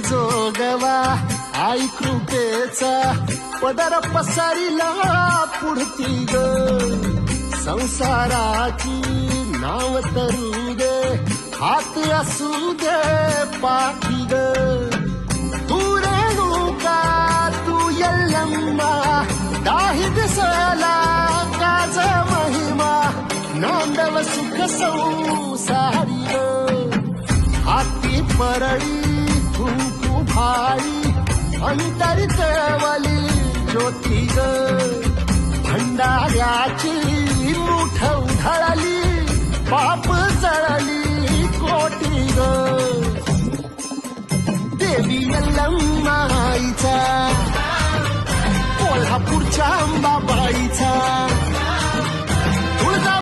जोगवा आई कृपेचा पदर पसरिला पुढती ग संसाराची नाव तरू दे हात असू दे पाठी ग तू रेणुका तू यल्लम्मा दाही दिसला काज महिमा नांदव सुख संसारी ग हाती परळी कुंकू भाई अंतरितवली ज्योती ग भंडाऱ्याची मुठ उधळली पाप जळली कोटी ग देवी यल्लम्माईचा कोल्हापूरच्या अंबाबाईचा